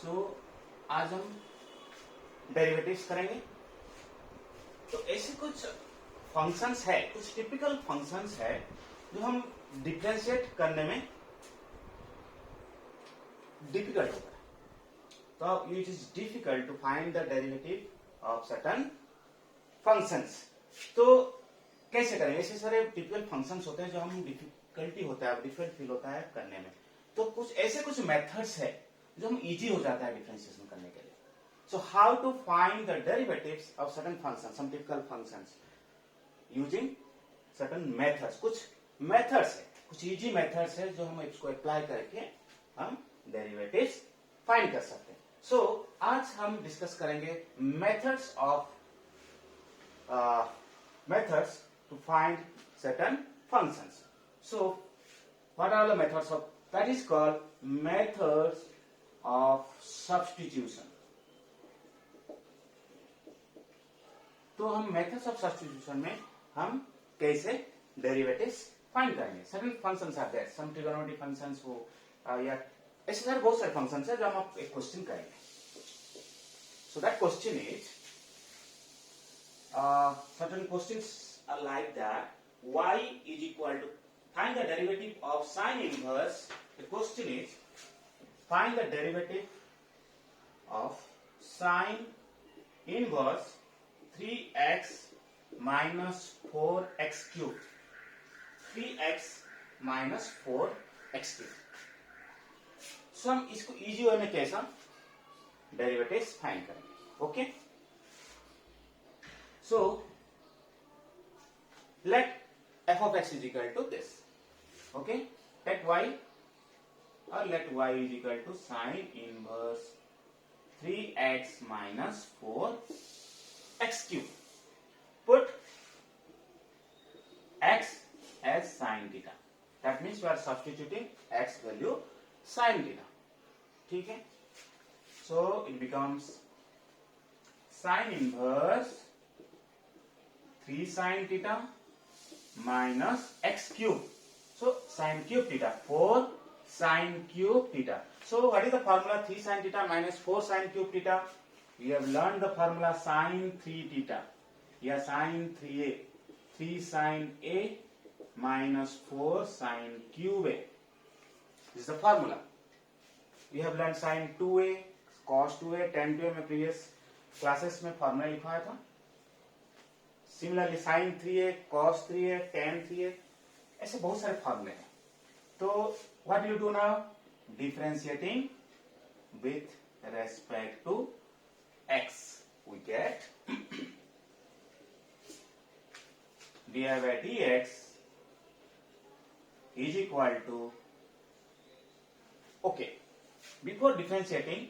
तो आज हम डेरिवेटिव्स करेंगे। तो ऐसे कुछ फंक्शंस है, कुछ टिपिकल फंक्शंस है जो हम डिफरेंशिएट करने में डिफिकल्ट होता है। तो it is difficult to find the derivative of certain functions. तो कैसे करें? ऐसे सारे टिपिकल फंक्शंस होते हैं जो हम डिफिकल्टी होता है, डिफिकल्ट फील होता है करने में। तो कुछ मेथड्स है जो हम इजी हो जाता है डिफरेंशिएशन करने के लिए। So how to find the derivatives of certain functions, some typical functions using certain methods. कुछ मेथड्स है, कुछ इजी मेथड्स है जो हम इसको अप्लाई करके हम डेरिवेटिव्स फाइंड कर सकते हैं। सो आज हम डिस्कस करेंगे methods of methods to find certain functions. So what are the methods of that? Is called methods of substitution. तो हम मेथड्स ऑफ सब्स्टिट्यूशन में हम कैसे डेरिवेटिव्स फाइंड करेंगे। Certain functions are there, some trigonometric functions हो या ऐसे सारे बहुत सारे फंक्शंस है जो हम एक क्वेश्चन करेंगे। So that question is certain questions are like that. Y is equal to find the derivative of sine inverse. The question is find the derivative of sine inverse 3x minus 4x cubed. 3x minus 4x cubed. So हम इसको easy way में कैसा derivatives find करेंगे। Okay So, let f of x is equal to this. Okay? Let y is equal to sine inverse 3x minus 4x cube. Put x as sine theta. That means we are substituting x value sine theta. ठीक है? So, it becomes sine inverse 3 sine theta minus x cube. So sine cube theta, 4 sine cube theta. So what is the formula 3 sine theta minus 4 sine cube theta? We have learned the formula sine 3 theta. Yeah, sine 3a. 3 sine a minus 4 sine cube a. This is the formula. We have learned sine 2a, cos 2a, tan 2a में previous classes में formula लिखवाया था। Similarly sign 3a, cos 3a, tan 3a, ऐसे बहुत सारे फॉर्मूले हैं। तो what you do now? Differentiating with respect to x, we get dy by dx is equal to, okay, before differentiating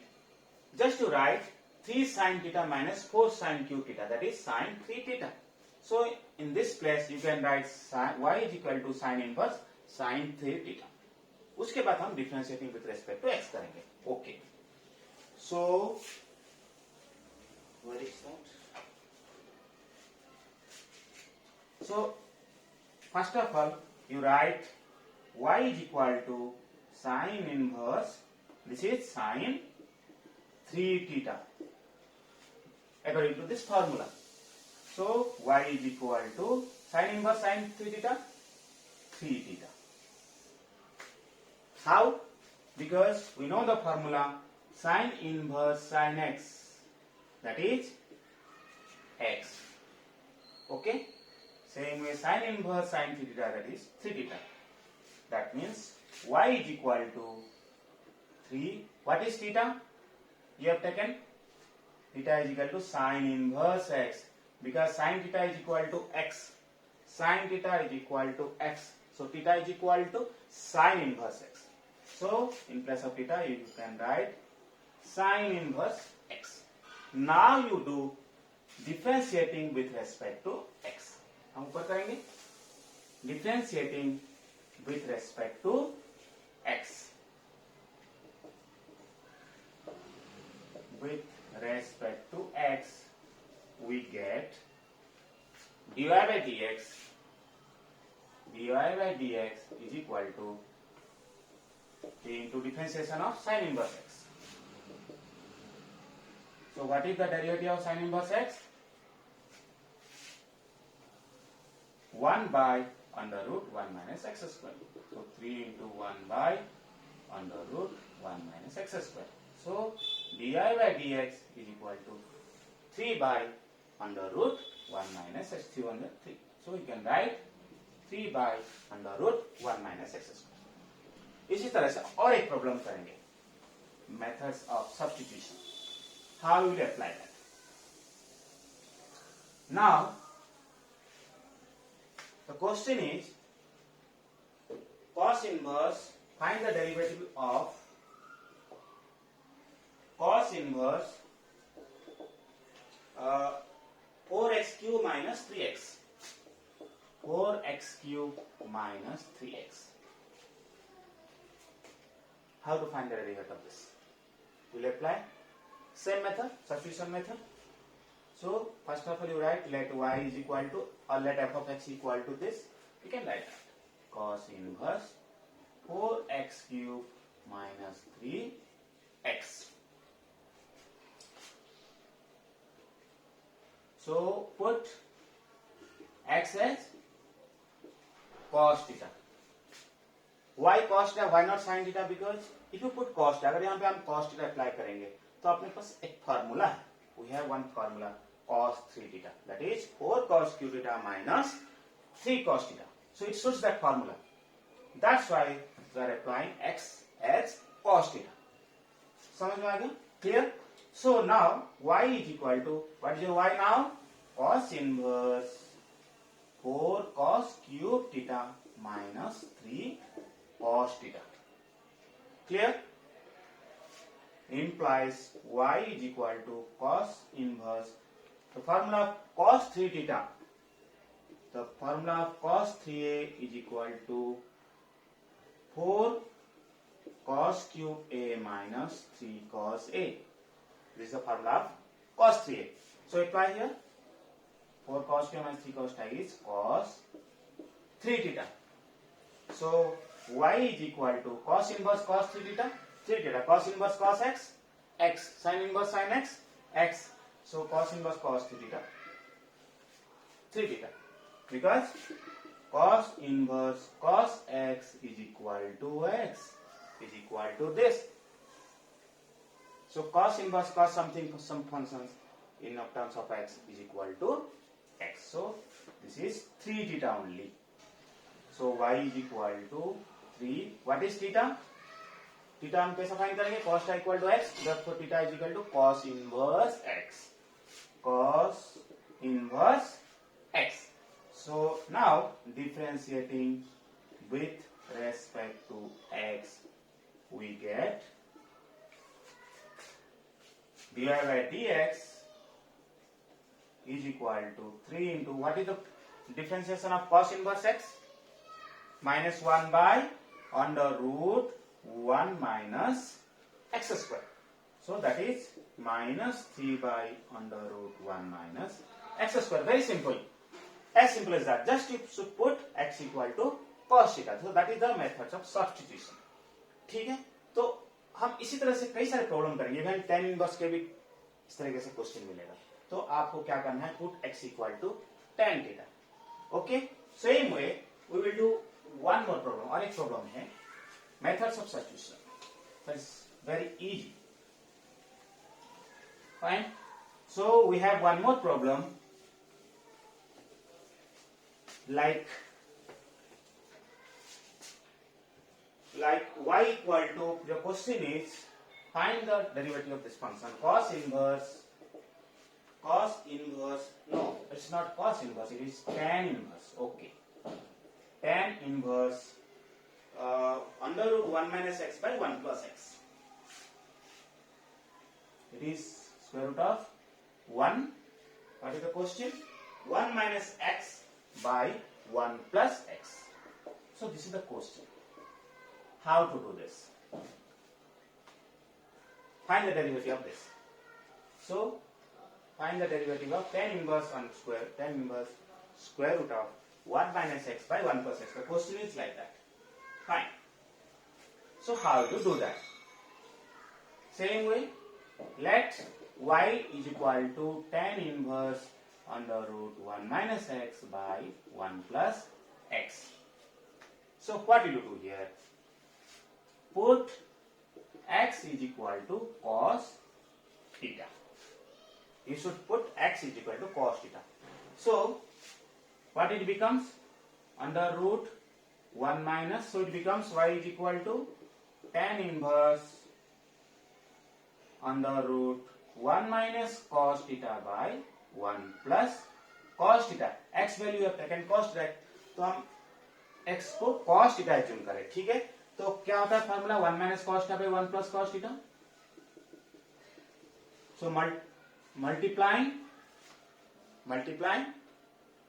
just to write 3 sin theta minus 4 sin cube theta, that is sin 3 theta. So in this place you can write y is equal to sin inverse sin 3 theta. उसके बाद हम differentiating with respect to x करेंगे। Okay, so what is that? So first of all you write y is equal to sin inverse, this is sin 3 theta according to this formula. So y is equal to sin inverse sin 3 theta, 3 theta. How? Because we know the formula sin inverse sin x, that is x. Okay? Same way sin inverse sin 3 theta, that is 3 theta. That means y is equal to 3. What is theta? You have taken theta is equal to sin inverse x. Because sin theta is equal to x, sin theta is equal to x, so theta is equal to sin inverse x. So in place of theta you can write sin inverse x. Now you do differentiating with respect to x. हम ऊपर करेंगे differentiating with respect to x. With respect to x we get dy by dx is equal to into differentiation of sin inverse x. So what is the derivative of sine inverse x? 1 by under root 1 minus x square. So 3 into 1 by under root 1 minus x square. So dy by dx is equal to 3 by under root 1 minus x, 3 under 3. So you can write 3 by under root 1 minus x square. इसी तरह से और एक problem करेंगे, methods of substitution. How will apply that? Now the question is cos inverse, find the derivative of cos inverse 4x cube minus 3x. 4x cube minus 3x. How to find the derivative of this? We'll apply same method, substitution method. So first of all you write let y is equal to or let f of x equal to this. You can write that cos inverse 4x cube minus 3x. So put x as cos theta. Why cos theta? Why not sin theta? Because if you put cos theta, अगर यहाँ पे हम cos theta apply करेंगे तो अपने पास एक formula है. We have one formula cos 3 theta, that is 4 cos q theta minus 3 cos theta. So it suits that formula. That's why we are applying x as cos theta. समझ में आ गया? Clear? So now y is equal to, what is your y now? Cos inverse 4 cos cube theta minus 3 cos theta. Clear? Implies y is equal to cos inverse, the formula of cos 3 theta, the formula of cos 3a is equal to 4 cos cube a minus 3 cos a. This is the formula of cos 3a. So apply here 4 cos cube minus 3 cos theta is cos 3 theta. So y is equal to cos inverse cos 3 theta, 3 theta, cos inverse cos x, x, sin inverse sin x, x. So cos inverse cos 3 theta, 3 theta, because cos inverse cos x is equal to x is equal to this. So cos inverse cos something for some functions in terms of x is equal to x. So this is 3 theta only. So y is equal to 3. What is theta? Theta हम कैसे find करेंगे? cos theta equal to x, therefore theta is equal to cos inverse x. Cos inverse x. So now differentiating with respect to x, we get dy by dx is equal to 3 into, what is the differentiation of cos inverse x? Minus 1 by under root 1 minus x square. So that is minus 3 by under root 1 minus x square. Very simple. As simple as that. Just you should put x equal to cos theta. So that is the methods of substitution. ठीक है? तो हम इसी तरह से कई सारे problem करेंगे. इवन tan इनवर्स के भी इस तरीके से क्वेश्चन मिलेगा. तो आपको क्या करना है? Put x equal to tan theta. Okay? Same way we will do one more problem. और एक प्रॉब्लम है methods of substitution. That is very easy. Fine. So we have one more problem, like y equal to, the question is find the derivative of this function cos inverse, no, it's not cos inverse, it is tan inverse. Okay, tan inverse under root 1 minus x by 1 plus x. It is square root of 1. What is the question? 1 minus x by 1 plus x. So this is the question. How to do this? Find the derivative of this. So find the derivative of tan inverse on square, tan inverse square root of 1 minus x by 1 plus x. The question is like that. Fine. So how to do that? Same way, let y is equal to tan inverse under root 1 minus x by 1 plus x. So what will you do here? Put x is equal to cos theta. You should put x is equal to cos theta. So what it becomes? Under root 1 minus, so it becomes y is equal to tan inverse under root 1 minus cos theta by 1 plus cos theta. x value है taken cos theta, तो हम x को cos theta assume करें, ठीक है? तो क्या होता है formula 1 minus cos theta by 1 plus cos theta. So multiplying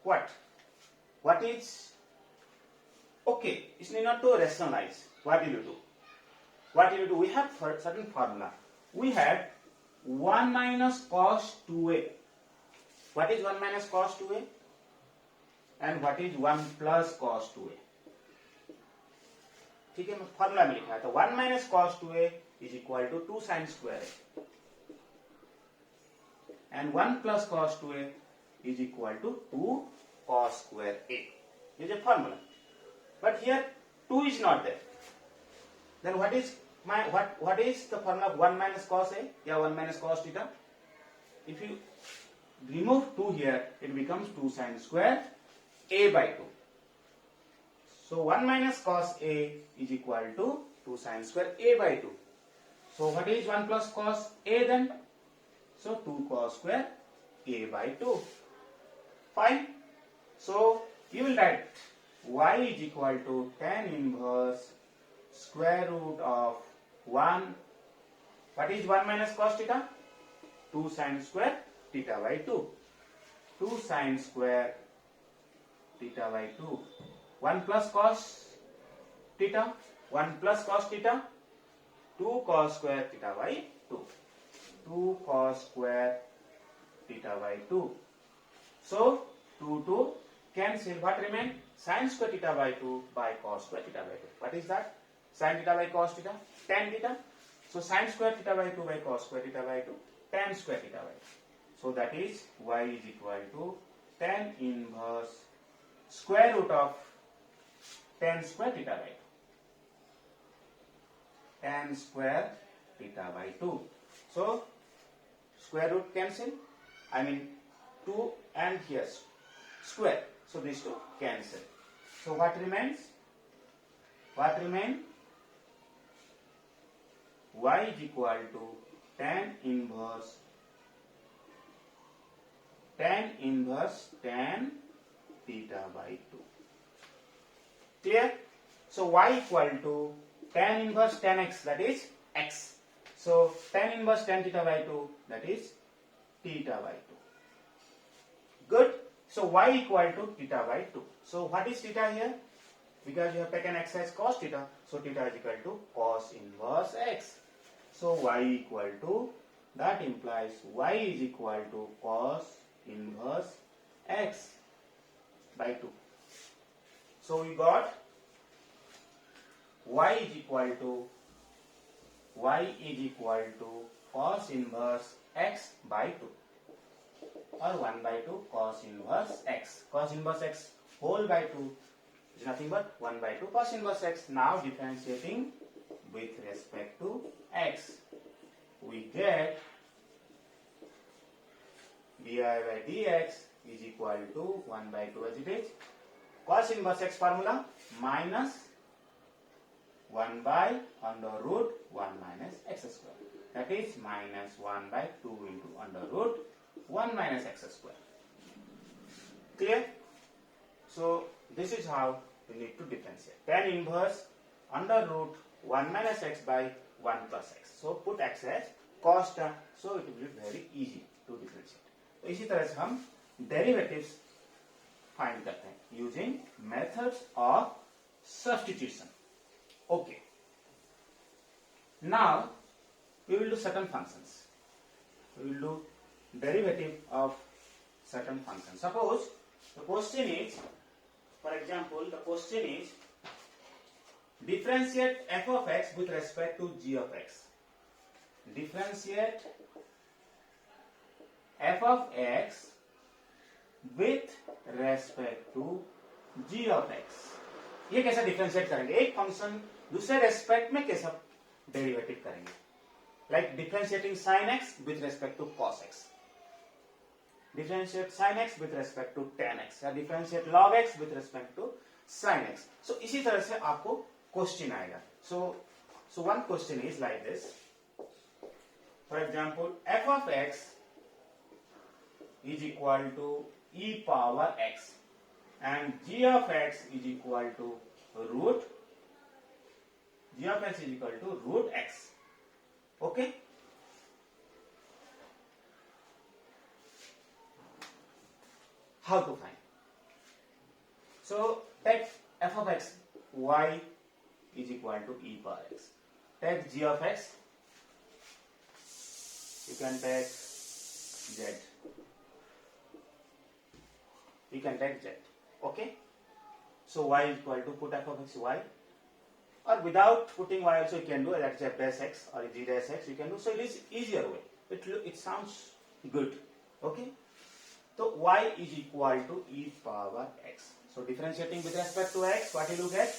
what? What is okay? It's not to rationalize. What will you do? What will you do? We have certain formula. We had 1 minus cos 2a. What is 1 minus cos 2a? And what is 1 plus cos 2a? ठीक है, formula में लिखा है तो 1 minus cos 2a is equal to 2 sin square a. And 1 plus cos 2a is equal to 2 cos square a. This is a formula. But here 2 is not there. Then what is the formula of 1 minus cos a? Yeah, 1 minus cos theta. If you remove 2 here, it becomes 2 sin square a by 2. So 1 minus cos a is equal to 2 sin square a by 2. So what is 1 plus cos a then? So 2 cos square a by 2. Fine. So you will write y is equal to tan inverse square root of 1. What is 1 minus cos theta? 2 sin square theta by 2. 2 sin square theta by 2. 1 plus cos theta. 1 plus cos theta. 2 cos square theta by 2. 2 cos square theta by 2. So 2 cancel. What remain? Sin square theta by 2 by cos square theta by 2. What is that? Sin theta by cos theta? Tan theta. So sin square theta by 2 by cos square theta by 2. Tan square theta by 2. So that is y is equal to tan inverse square root of tan square theta by 2. Tan square theta by 2. So square root cancel. I mean 2 and here square. So these two cancel. So what remains? What remain? Y is equal to tan inverse tan theta by 2. Clear? So y equal to tan inverse tan x, that is x. So tan inverse tan theta by 2, that is theta by 2. Good. So y equal to theta by 2. So what is theta here? Because you have taken x as cos theta, so theta is equal to cos inverse x. So y equal to, that implies y is equal to cos inverse x by 2. So we got y is equal to cos inverse x by 2 or 1 by 2 cos inverse x. Cos inverse x whole by 2 is nothing but 1 by 2 cos inverse x. Now differentiating with respect to x, we get dy by dx is equal to 1 by 2 as it is. Cos inverse x formula minus 1 by under root 1 minus x square. That is minus 1 by 2 into under root 1 minus x square. Clear? So this is how we need to differentiate. Tan inverse under root 1 minus x by 1 plus x. So put x as cos theta. So it will be very easy to differentiate. तो इसी तरह से हम derivatives find करते हैं using methods of substitution. Okay. Now we will do certain functions. We will do derivative of certain functions. Suppose the question is, for example, the question is differentiate f of x with respect to g of x. Differentiate f of x with respect to g of x. ये कैसा differentiate करेंगे, एक function दूसरे respect में कैसा derivative करेंगे, like differentiating sin x with respect to cos x, differentiate sin x with respect to tan x, या differentiate log x with respect to sin x. So इसी तरह से आपको क्वेश्चन आएगा. So one question is like this. For example, f of x is equal to e power x and g of x is equal to root x. Okay? How to find? So take f of x, y is equal to e power x. Take g of x, you can take z. You can take z. Okay? So y is equal to, put f of x y, or without putting y also you can do, that's f dash x or g dash x you can do. So it is easier way. It sounds good. Okay? So y is equal to e power x. So differentiating with respect to x, what you look at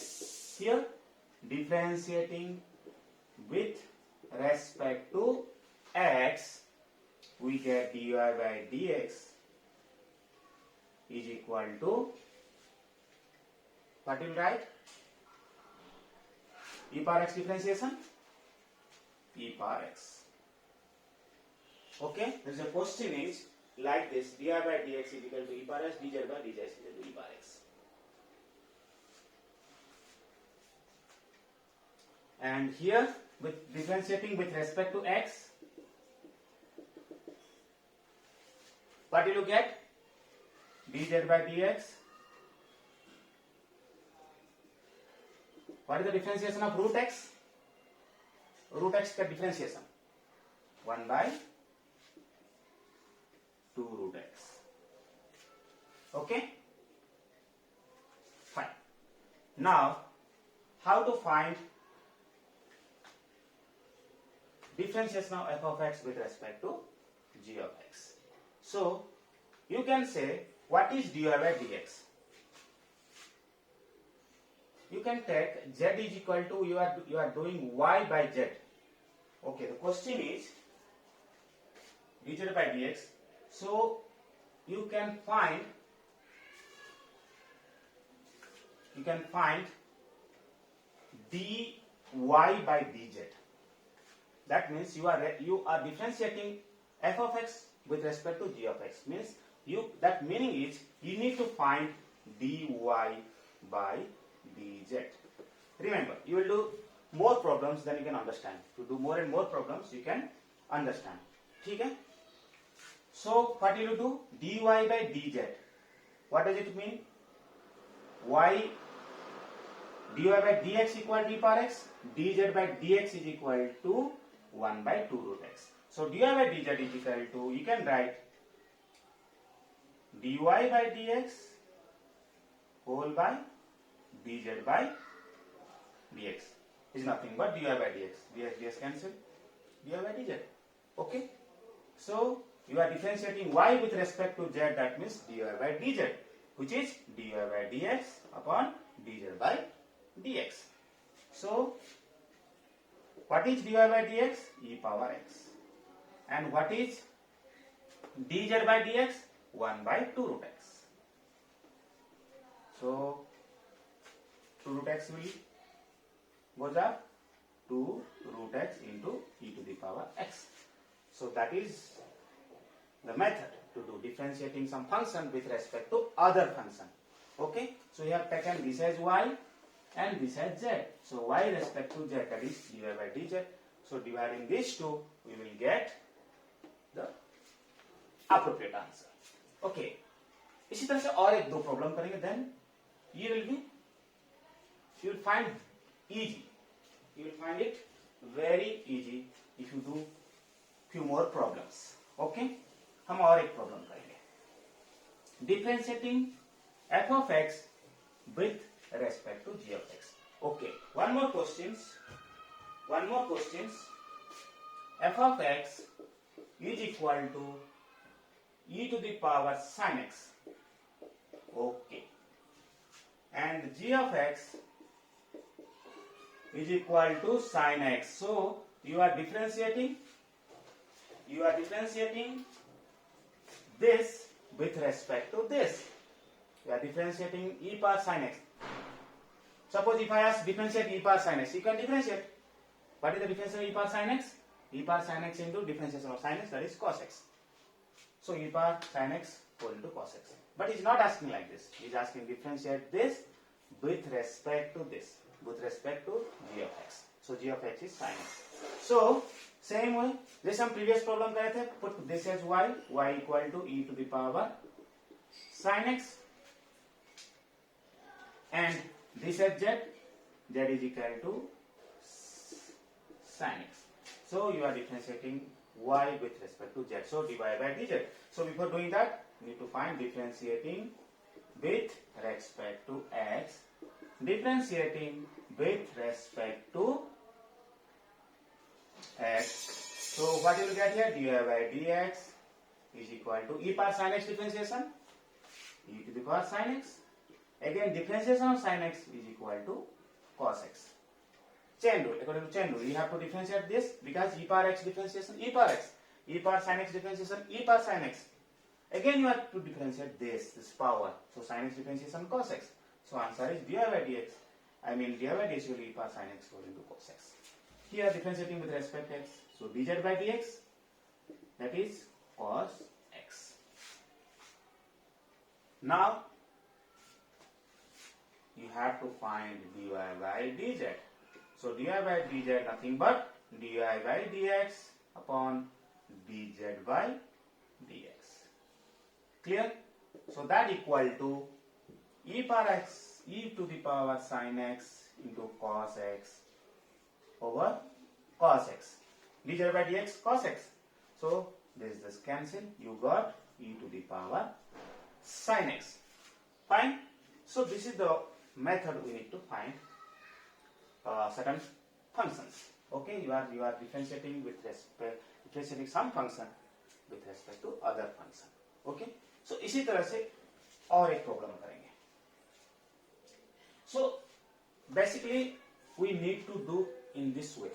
here? Differentiating with respect to x, we get dy by dx is equal to, what you write? E power x differentiation, e power x. Okay, there is a question is like this: dy by dx is equal to e power x, dz by dz is equal to e power x. And here, with differentiating with respect to x, what do you get? Dz by dx. What is the differentiation of root x? Root x का differentiation 1 by 2 root x. Okay? Fine. Now, how to find differentiation of f of x with respect to g of x? So, you can say, what is dy by dx? You can take z is equal to, you are doing y by z. Okay, the question is dz by dx. So you can find dy by dz. That means you are differentiating f of x with respect to g of x. Means that meaning is you need to find dy by dz. Remember, you will do more problems than you can understand. To do more and more problems, you can understand. Okay? So what will you do? Dy by dz. What does it mean? Dy by dx equal to e power x. Dz by dx is equal to 1 by 2 root x. So dy by dz is equal to, you can write dy by dx whole by dz by dx is nothing but dy by dx. dx cancel. dy by dz. Okay? So you are differentiating y with respect to z, that means dy by dz, which is dy by dx upon dz by dx. So what is dy by dx? E power x. And what is dz by dx? 1 by 2 root x. So 2 root x will goes up 2 root x into e to the power x. So that is the method to do differentiating some function with respect to other function. Okay, so we have taken this as y and this as z. So y respect to z, that is dy by dz. So dividing these two, we will get the appropriate answer. Okay, इसी तरह से और एक दो problem करेंगे, then you will find easy. You will find it very easy if you do few more problems. Okay, हम और एक प्रॉब्लम करेंगे. Differentiating f of x with respect to g of x. Okay, one more questions. F of x is equal to e to the power sin x. Okay. And g of x is equal to sin x. So you are differentiating this with respect to this. You are differentiating e power sin x. Suppose if I ask differentiate e power sin x, you can differentiate. What is the difference of e power sin x? E power sin x into differentiation of sin x, that is cos x. So e power sin x equal to cos x. But he's not asking like this. He's asking differentiate this with respect to this, with respect to g of x. So g of x is sin x. So same way, जैसे हम previous problem करे थे, put this as y equal to e to the power sin x, and this as z is equal to sin x. So you are differentiating y with respect to z. So dy by dz. So before doing that, you need to find differentiating with respect to x, differentiating with respect to x. So what you will get here? Dy by dx is equal to e power sin x differentiation, e to the power sin x. Again, differentiation of sin x is equal to cos x. Chain rule. According to chain rule, you have to differentiate this because e power x differentiation e power x, e power sin x differentiation e power sin x. Again, you have to differentiate this power. So sin x differentiation cos x. So answer is dy by dx. I mean dy by dx will e power sin x equal to cos x. Here differentiating with respect to x. So dz by dx, that is cos x. Now you have to find dy by dz. So dy by dz nothing but dy by dx upon dz by dx. Clear? So that equal to e power x, e to the power sin x into cos x over cos x. dz by dx cos x. So this cancel. You got e to the power sin x. Fine. So this is the method we need to find certain functions. Okay, you are differentiating with respect, differentiating some function with respect to other function. Okay, so इसी तरह से और एक problem करेंगे. So basically we need to do in this way.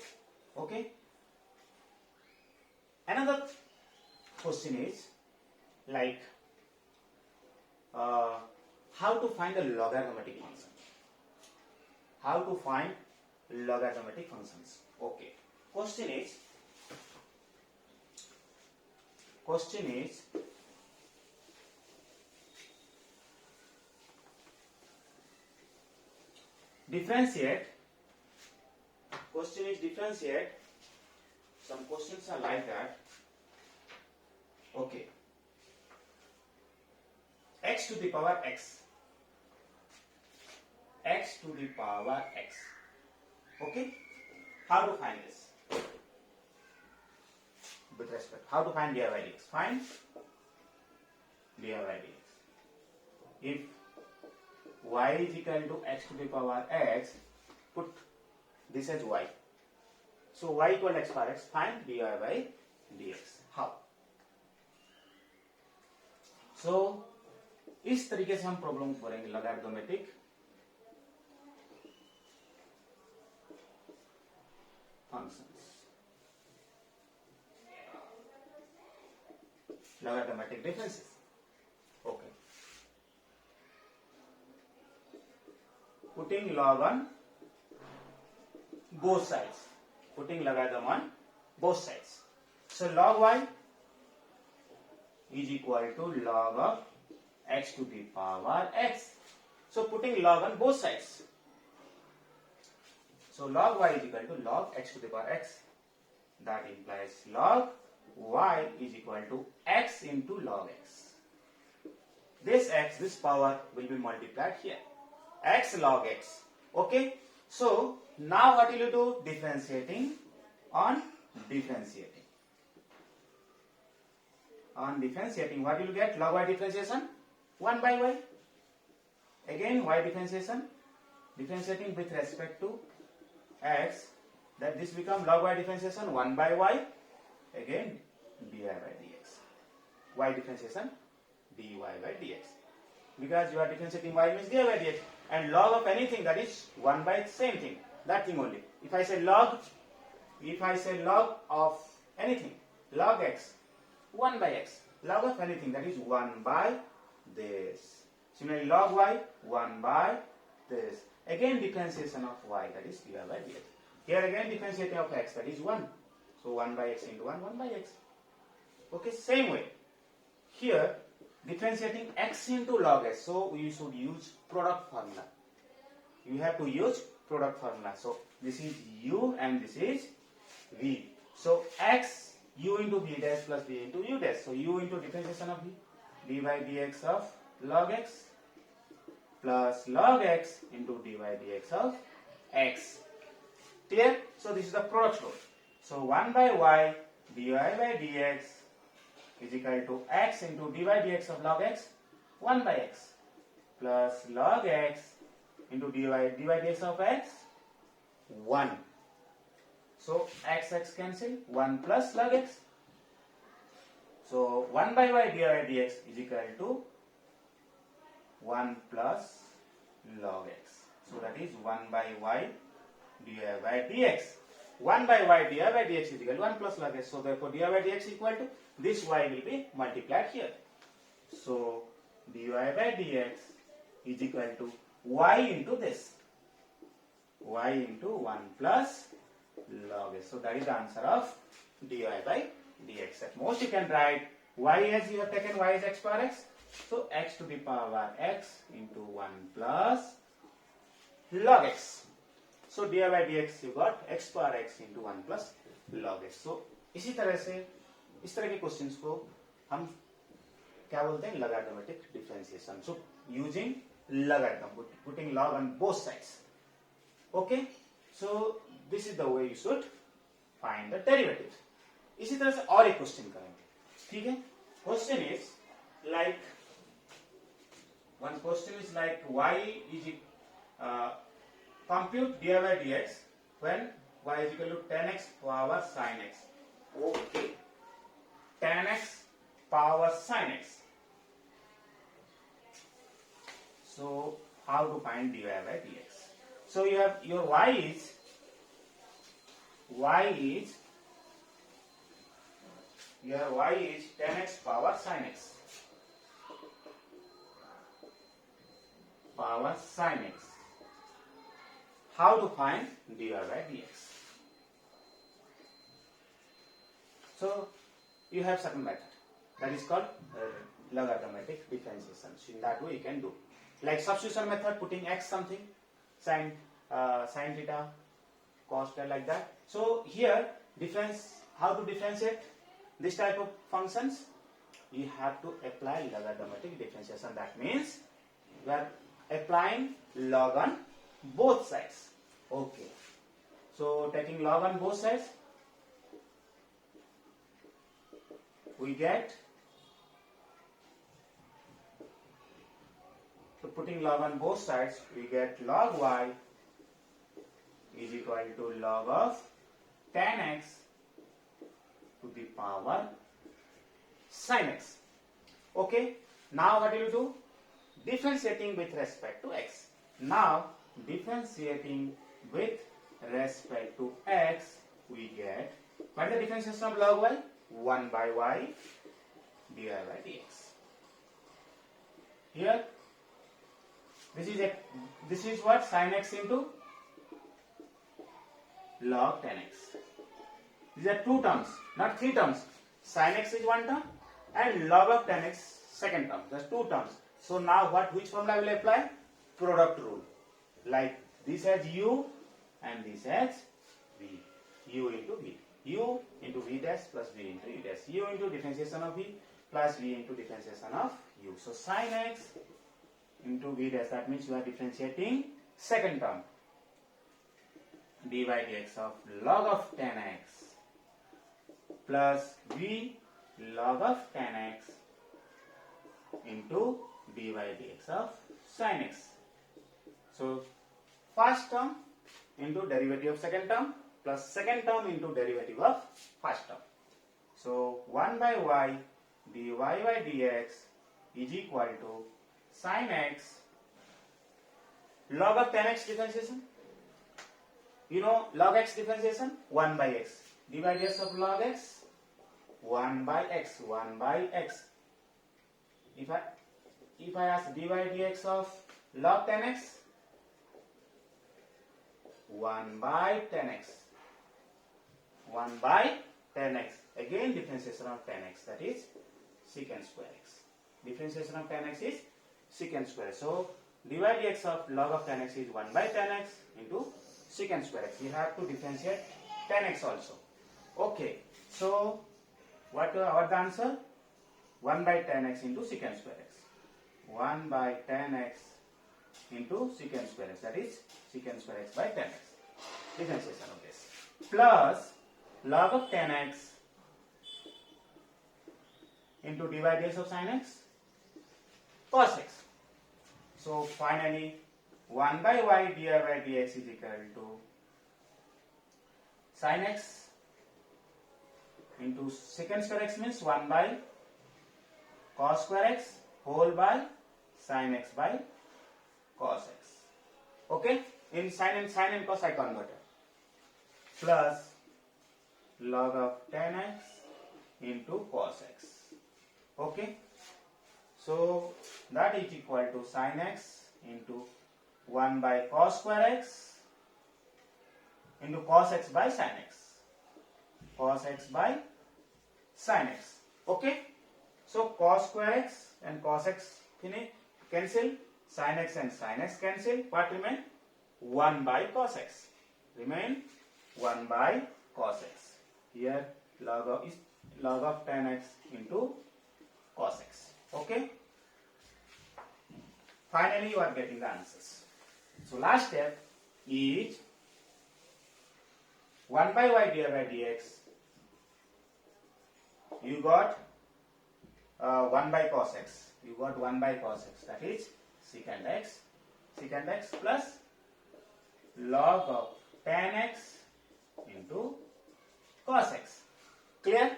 Okay, another question is like how to find a logarithmic function. How to find logarithmic functions. Okay. Question is differentiate. Question is differentiate. Some questions are like that. Okay. X to the power x. X to the power x. Okay. How to find this? With respect. How to find dy by dx? Find dy by dx. If y is equal to x to the power x, put this as y. So y equal to x power x, find dy by dx. How? So इस तरीके से हम problem करेंगे लॉगरिथमेटिक functions. Logarithmic differences. Okay. Putting log on both sides. Putting logarithm on both sides. So log y is equal to log of x to the power x. So putting log on both sides. So log y is equal to log x to the power x. That implies log y is equal to x into log x. This x, this power will be multiplied here. X log x. Okay. So now what will you do? Differentiating on differentiating. On differentiating, what will you get? Log y differentiation 1 by y. Again y differentiation. Differentiating with respect to x, that this become log y differentiation 1 by y, again dy by dx. y differentiation dy by dx. Because you are differentiating y means dy by dx, and log of anything, that is 1 by same thing, that thing only. If I say log of anything, log x, 1 by x, log of anything, that is 1 by this. Similarly, log y, 1 by this. Again differentiation of y, that is dy by dx. Here again differentiation of x, that is 1. So 1 by x into 1 by x. Okay, same way. Here differentiating x into log s, so we should use product formula. You have to use product formula. So this is u and this is v. So x u into v dash plus v into u dash. So u into differentiation of v, d by dx of log x plus log x into dy dx of x. Clear? So this is the product rule. So 1 by y dy by dx is equal to x into dy dx of log x, 1 by x, plus log x into dy dx of x, 1. So x cancel, 1 plus log x. So 1 by y dy dx is equal to 1 plus log x. So that is 1 by y dy by dx. 1 by y dy by dx is equal to 1 plus log x. So therefore dy by dx equal to this y will be multiplied here. So dy by dx is equal to y into this. Y into 1 plus log x. So that is the answer of dy by dx. At most you can write y as you have taken y is x power x. So x to the power x into 1 plus log x. So dy by dx you got x power x into 1 plus log x. So इसी तरह से इस तरह के questions को हम क्या बोलते हैं, logarithmic differentiation. So using logarithm, putting log on both sides. Okay, so this is the way you should find the derivative. इसी तरह से और एक क्वेश्चन करेंगे. ठीक है, question is like one question is like y is compute dy by dx when y is equal to 10x power sin x. Okay, 10x power sin x. So how to find dy by dx? So you have your y is your y is 10x power sin x. Power sin x. How to find dy by dx? So you have certain method that is called logarithmic differentiation. So in that way you can do like substitution method, putting x something, sin theta, cos theta, like that. So here how to differentiate this type of functions? You have to apply logarithmic differentiation. That means you are applying log on both sides. Okay, so taking log on both sides, we get, so putting log on both sides, we get log y is equal to log of 10x to the power sin x. Okay, now what will you do? Differentiating with respect to x. Now differentiating with respect to x, we get, what is the differentiation of log y? 1 by y dy by dx. Here this is what, sin x into log 10x. These are two terms, not three terms. Sin x is one term and log of 10x second term. That's two terms. So now which formula will apply? Product rule. Like this has u and this has v. U into v. U into v dash plus v into u dash. U into differentiation of v plus v into differentiation of u. So sin x into v dash, that means you are differentiating second term. D by dx of log of 10x plus v log of 10x into d by dx of sin x. So first term into derivative of second term plus second term into derivative of first term. So 1 by y dy by dx is equal to sin x log of tan x differentiation. You know log x differentiation, 1 by x. dy by dx of log x, 1 by x, 1 by x. If I ask dy by dx of log tan x, 1 by tan x, 1 by tan x. Again differentiation of tan x, that is secant square x. Differentiation of tan x is secant square. So dy by dx of log of tan x is 1 by tan x into secant square x. You have to differentiate tan x also. Okay, so what the answer? 1 by tan x into secant square x. 1 by tan x into secant square x, that is secant square x by tan x. Differentiation of this. Plus log of tan x into dy by dx of sin x cos x. So finally 1 by y dy by dx is equal to sin x into secant square x means 1 by cos square x whole by sin x by cos x. Okay, in sin and cos I converted. Plus log of tan x into cos x. Okay, so that is equal to sin x into 1 by cos square x into cos x by sin x. Cos x by sin x. Okay, so cos square x and cos x cancel, sin x and sin x cancel. What remain? 1 by cos x. Remain 1 by cos x. Here log of tan x into cos x. Okay. Finally, you are getting the answers. So last step is 1 by y dy by dx. You got 1 by cos x. You got 1 by cos x. That is secant x plus log of tan x into cos x. Clear?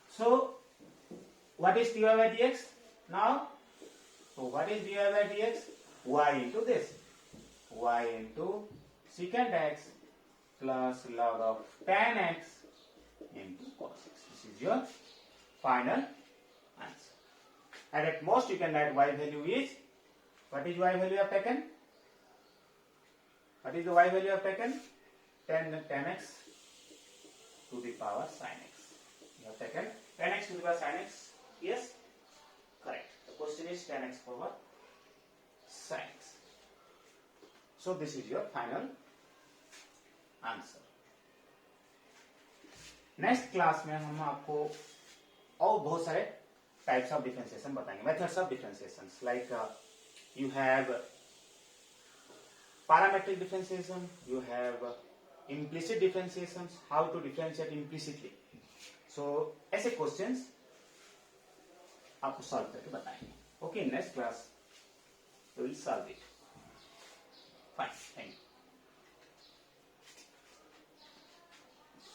So what is dy by dx now? So what is dy by dx? Y into this. Y into secant x plus log of tan x into cos x. This is your final answer. And at most you can write y value is, what is y value you have taken? What is the y value you have taken? 10 x to the power sin x. You have taken 10 x to the power sin x. Yes? Correct. The question is 10 x power sin x. So this is your final answer. Next class में हम आपको और बहुत सारे types of differentiation बताएंगे, methods of differentiation, like you have parametric differentiation, you have implicit differentiations, how to differentiate implicitly. So ऐसे questions आपको solve करके बताएंगे. Okay, next class we will solve it. Fine, thank you.